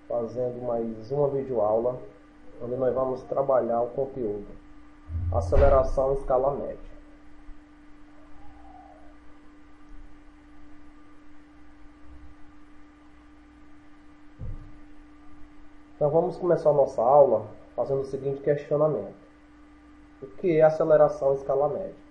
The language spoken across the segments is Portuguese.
fazendo mais uma videoaula, onde nós vamos trabalhar o conteúdo aceleração em escala média. Então vamos começar a nossa aula fazendo o seguinte questionamento: o que é aceleração em escala média?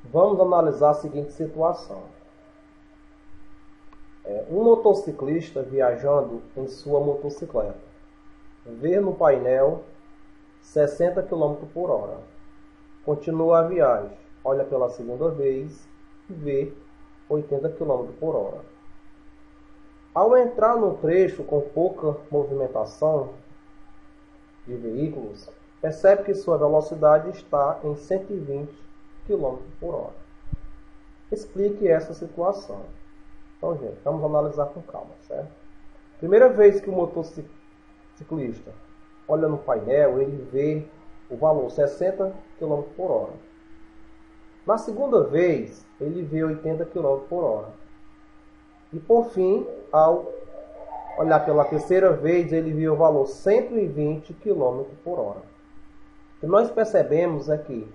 Vamos analisar a seguinte situação. Um motociclista viajando em sua motocicleta vê no painel 60 km por hora. Continua a viagem, olha pela segunda vez e vê 80 km por hora. Ao entrar no trecho com pouca movimentação de veículos, percebe que sua velocidade está em 120 km por hora. Explique essa situação. Então, gente, vamos analisar com calma, certo? Primeira vez que o motociclista olha no painel, ele vê o valor 60 km por hora. Na segunda vez, ele vê 80 km por hora. E por fim, ao olhar pela terceira vez, ele vê o valor 120 km por hora. O que nós percebemos é que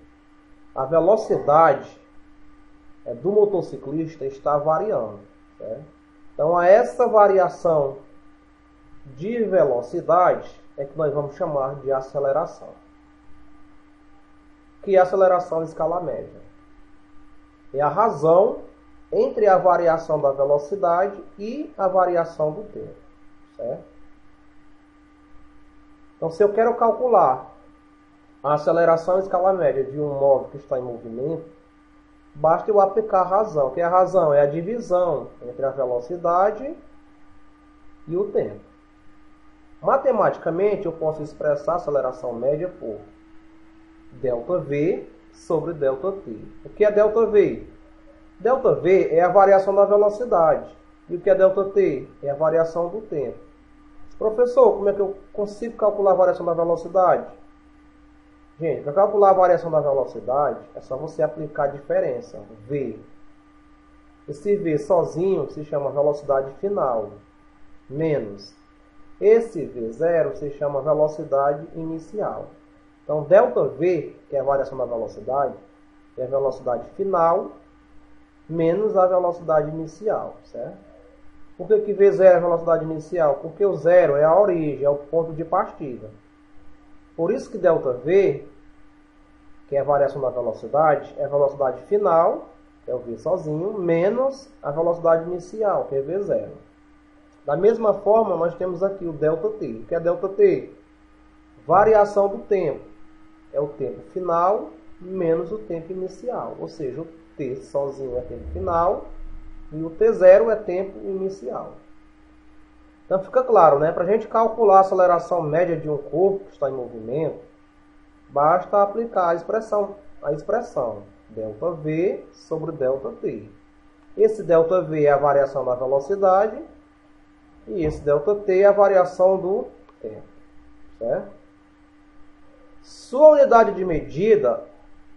a velocidade do motociclista está variando, certo? Então, a essa variação de velocidade é que nós vamos chamar de aceleração, que é a aceleração em escala média. É a razão entre a variação da velocidade e a variação do tempo, certo? Então, se eu quero calcular a aceleração em escala média de um móvel que está em movimento, basta eu aplicar a razão, que a razão é a divisão entre a velocidade e o tempo. Matematicamente, eu posso expressar a aceleração média por ΔV sobre ΔT. O que é ΔV? ΔV é a variação da velocidade. E o que é ΔT? É a variação do tempo. Professor, como é que eu consigo calcular a variação da velocidade? Gente, para calcular a variação da velocidade, é só você aplicar a diferença, V. Esse V sozinho se chama velocidade final, menos esse V0 se chama velocidade inicial. Então, ΔV, que é a variação da velocidade, é a velocidade final menos a velocidade inicial, certo? Por que V0 é a velocidade inicial? Porque o zero é a origem, é o ponto de partida. Por isso que ΔV, que é a variação da velocidade, é a velocidade final, que é o V sozinho, menos a velocidade inicial, que é V0. Da mesma forma, nós temos aqui o ΔT. O que é ΔT? Variação do tempo. É o tempo final menos o tempo inicial. Ou seja, o T sozinho é tempo final e o T0 é tempo inicial. Então fica claro, né? Para a gente calcular a aceleração média de um corpo que está em movimento, basta aplicar a expressão ΔV sobre ΔT. Esse ΔV é a variação da velocidade e esse ΔT é a variação do tempo, certo? Sua unidade de medida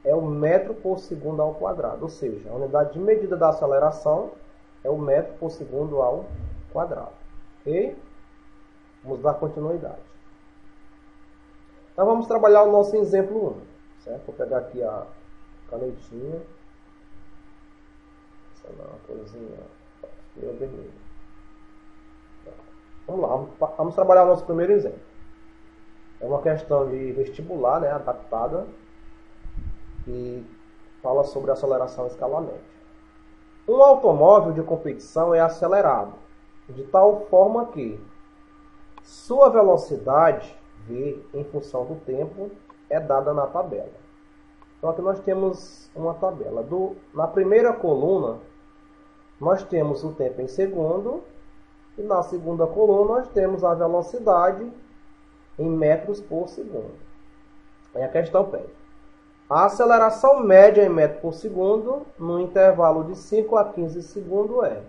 é o metro por segundo ao quadrado, ou seja, a unidade de medida da aceleração é o metro por segundo ao quadrado. Ok? Vamos dar continuidade. Então vamos trabalhar o nosso exemplo 1. Certo? Vou pegar aqui a canetinha. Essa não, uma coisinha. Vermelho. Vamos lá, vamos trabalhar o nosso primeiro exemplo. É uma questão de vestibular, né, adaptada, que fala sobre aceleração em escala média. Um automóvel de competição é acelerado de tal forma que sua velocidade, V, em função do tempo, é dada na tabela. Então aqui nós temos uma tabela. Na primeira coluna, nós temos o tempo em segundo, e na segunda coluna nós temos a velocidade em metros por segundo. Aí a questão pede: a aceleração média em metro por segundo no intervalo de 5 a 15 segundos é.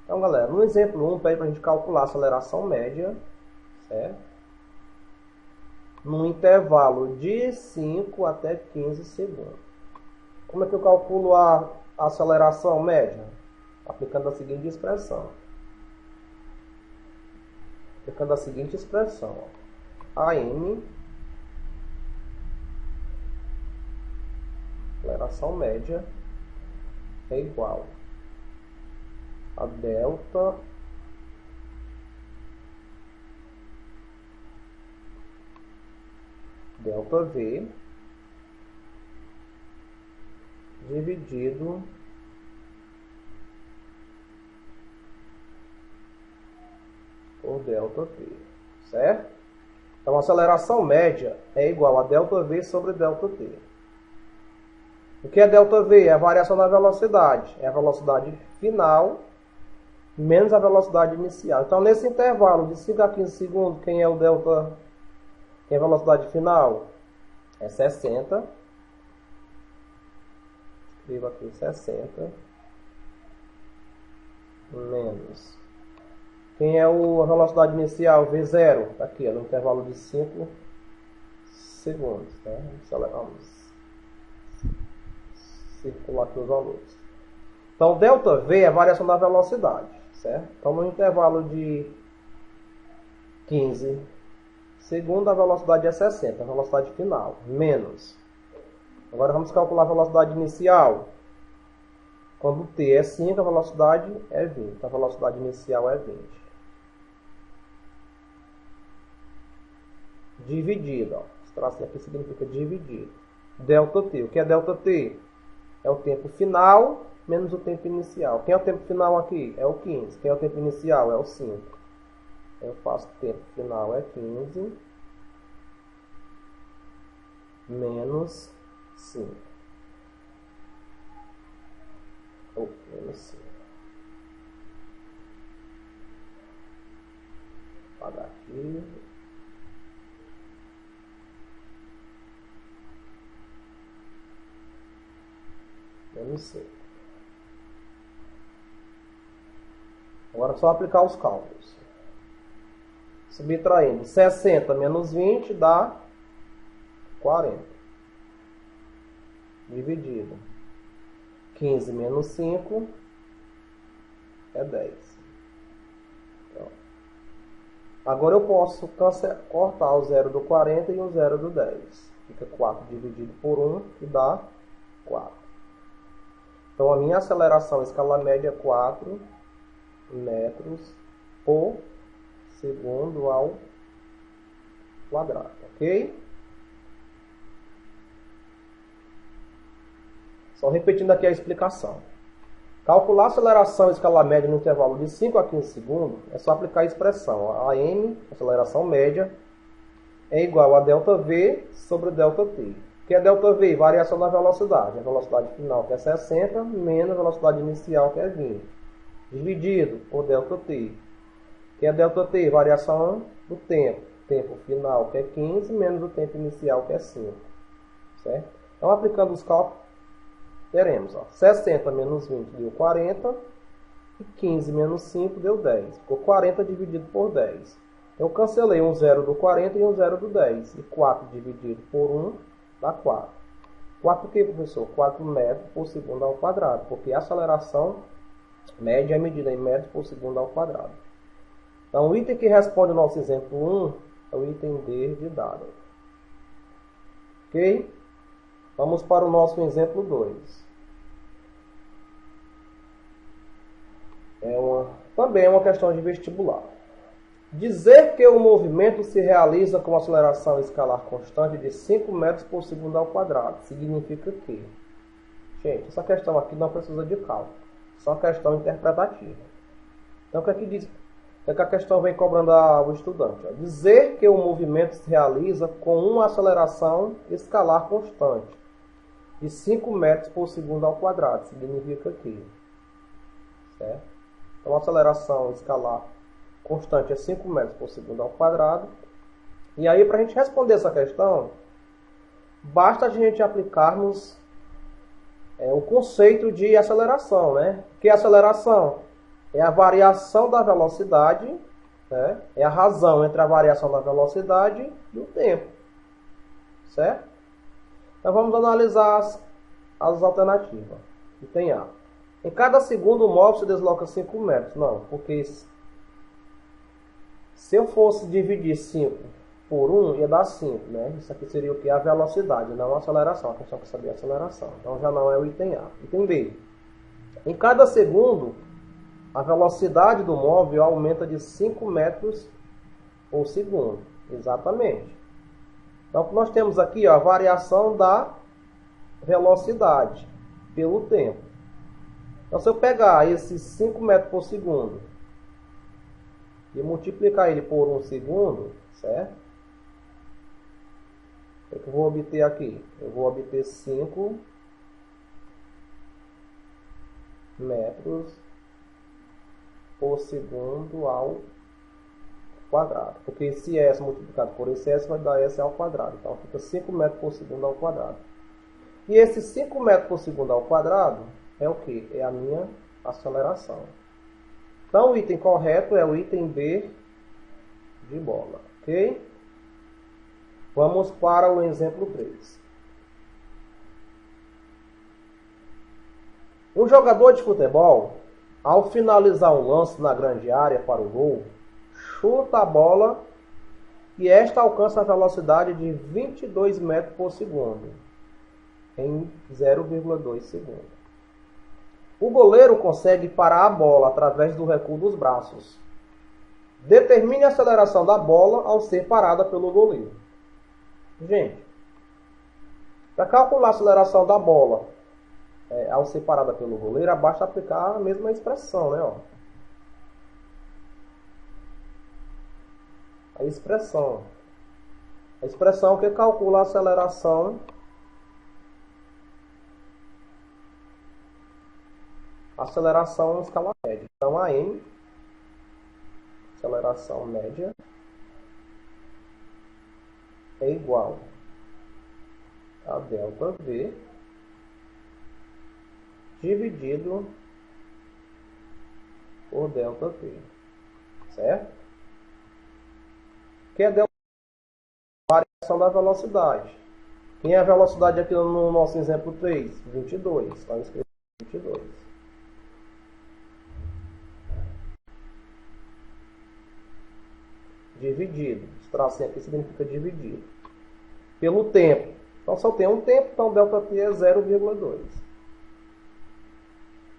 Então, galera, no exemplo 1, pede para a gente calcular a aceleração média, certo? No intervalo de 5 até 15 segundos. Como é que eu calculo a aceleração média? Aplicando a seguinte expressão: aplicando a seguinte expressão. AM, aceleração média, é igual a delta V dividido por delta T, certo? Então, a aceleração média é igual a delta V sobre delta T. O que é delta V? É a variação da velocidade. É a velocidade final menos a velocidade inicial. Então, nesse intervalo de 5 a 15 segundos, quem é o delta? Quem é a velocidade final? É 60. Escrevo aqui 60 menos. Quem é a velocidade inicial? V0. Está aqui, no intervalo de 5 segundos. Tá? Vamos circular aqui os valores. Então, ΔV é a variação da velocidade, certo? Então, no intervalo de 15 segundos, a velocidade é 60, a velocidade final, menos. Agora, vamos calcular a velocidade inicial. Quando T é 5, a velocidade é 20. A velocidade inicial é 20. Dividido. Ó. Esse traço aqui significa dividido. Delta T. O que é delta T? É o tempo final menos o tempo inicial. Quem é o tempo final aqui? É o 15. Quem é o tempo inicial? É o 5. Eu faço o tempo final é 15 menos 5. Ou menos 5. Vou apagar aqui. Menos 5. Agora é só aplicar os cálculos. Subtraindo 60 menos 20 dá 40. Dividido 15 menos 5 é 10. Então, agora eu posso cortar o 0 do 40 e o 0 do 10. Fica 4 dividido por 1 e dá 4. Então, a minha aceleração escala média é 4 metros por segundo ao quadrado, ok? Só repetindo aqui a explicação. Calcular a aceleração escala média no intervalo de 5 a 15 segundos é só aplicar a expressão. A M, aceleração média, é igual a ΔV sobre ΔT. O que é ΔV? Variação da velocidade. A velocidade final, que é 60, menos a velocidade inicial, que é 20. Dividido por ΔT. O que é ΔT? Variação do tempo. Tempo final, que é 15, menos o tempo inicial, que é 5. Certo? Então, aplicando os cálculos, teremos 60 menos 20 deu 40. E 15 menos 5 deu 10. Ficou 40 dividido por 10. Eu cancelei um 0 do 40 e um 0 do 10. E 4 dividido por 1 dá 4. 4 o que, professor? 4 metros por segundo ao quadrado. Porque a aceleração média é medida em metros por segundo ao quadrado. Então, o item que responde ao nosso exemplo 1 é o item D de dado. Ok? Vamos para o nosso exemplo 2. Também é uma questão de vestibular. Dizer que o movimento se realiza com aceleração escalar constante de 5 metros por segundo ao quadrado significa que... Gente, essa questão aqui não precisa de cálculo. É só uma questão interpretativa. Então, o que é que diz? O que é que a questão vem cobrando ao estudante? Dizer que o movimento se realiza com uma aceleração escalar constante de 5 metros por segundo ao quadrado significa que... Certo? Então, a aceleração escalar constante é 5 metros por segundo ao quadrado. E aí, para a gente responder essa questão, basta a gente aplicarmos o conceito de aceleração, né? Que a aceleração é a variação da velocidade, né? É a razão entre a variação da velocidade e o tempo. Certo? Então, vamos analisar as alternativas. E tem A. Em cada segundo, o móvel se desloca 5 metros. Não, porque Se eu fosse dividir 5 por 1, ia dar 5, né? Isso aqui seria o que? A velocidade, não a aceleração. A questão que sabia a aceleração. Então já não é o item A. Item B. Em cada segundo, a velocidade do móvel aumenta de 5 metros por segundo. Exatamente. Então, nós temos aqui ó, a variação da velocidade pelo tempo. Então, se eu pegar esses 5 metros por segundo e multiplicar ele por 1 segundo, certo? O que eu vou obter aqui? Eu vou obter 5 metros por segundo ao quadrado. Porque esse S multiplicado por esse S vai dar S ao quadrado. Então fica 5 metros por segundo ao quadrado. E esse 5 metros por segundo ao quadrado é o que? É a minha aceleração. Então o item correto é o item B de bola. Ok? Vamos para o exemplo 3. Um jogador de futebol, ao finalizar um lance na grande área para o gol, chuta a bola e esta alcança a velocidade de 22 metros por segundo em 0,2 segundos. O goleiro consegue parar a bola através do recuo dos braços. Determine a aceleração da bola ao ser parada pelo goleiro. Gente, para calcular a aceleração da bola ao ser parada pelo goleiro, basta aplicar a mesma expressão, né? Ó. A expressão que calcula a aceleração em escala média. Então, a M, aceleração média, é igual a delta V dividido por delta T. Certo? Que é a delta variação da velocidade. Quem é a velocidade aqui no nosso exemplo 3? 22. Está escrito 22. Dividido. Esse tracinho aqui significa dividido. Pelo tempo. Então só tem um tempo, então delta T é 0,2.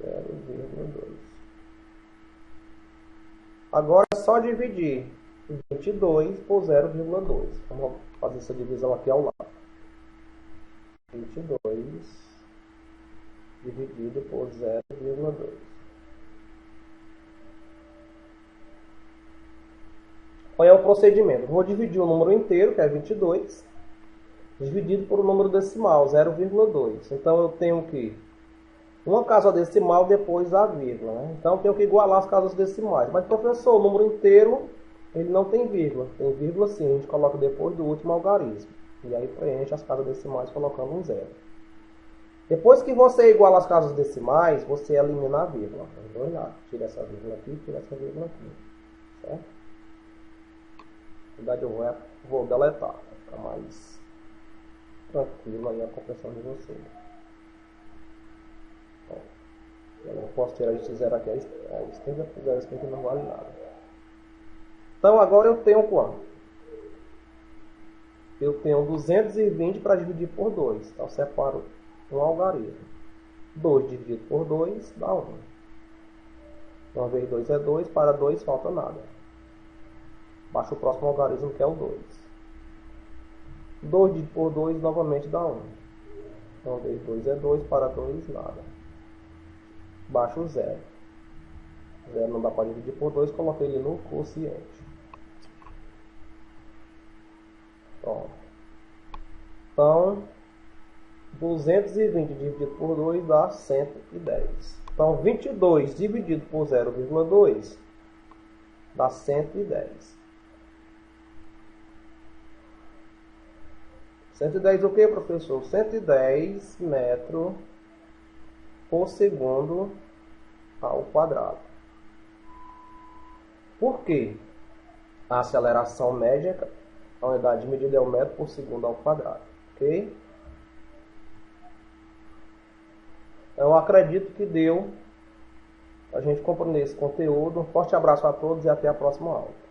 0,2. Agora é só dividir 22 por 0,2. Vamos fazer essa divisão aqui ao lado. 22 dividido por 0,2. Qual é o procedimento? Vou dividir o número inteiro, que é 22, dividido por o número decimal, 0,2. Então eu tenho que uma casa decimal depois da vírgula. Né? Então eu tenho que igualar as casas decimais. Mas, professor, o número inteiro ele não tem vírgula. Tem vírgula sim, a gente coloca depois do último algarismo. E aí preenche as casas decimais colocando um zero. Depois que você iguala as casas decimais, você elimina a vírgula. Os dois lados. Tira essa vírgula aqui, tira essa vírgula aqui. Certo? Na verdade eu vou deletar, para ficar mais tranquilo aí a compreensão de vocês. Bom, eu não posso tirar esse zero aqui, a esquerda, zero esquerda não vale nada. Então agora eu tenho quanto? Eu tenho 220 para dividir por 2. Então eu separo um algarismo. 2 dividido por 2 dá 1. 1 vezes 2 é 2, para 2 falta nada. Baixa o próximo algarismo que é o 2. 2 dividido por 2 novamente dá 1. 1 vezes 2 é 2, para 2 nada. Baixa o 0. 0 não dá para dividir por 2, coloquei ele no quociente. Pronto. Então, 220 dividido por 2 dá 110. Então, 22 dividido por 0,2 dá 110. 110 o que, professor? 110 metros por segundo ao quadrado. Por quê? A aceleração média, a unidade de medida é o metro por segundo ao quadrado. Ok? Eu acredito que deu a gente compreender esse conteúdo. Um forte abraço a todos e até a próxima aula.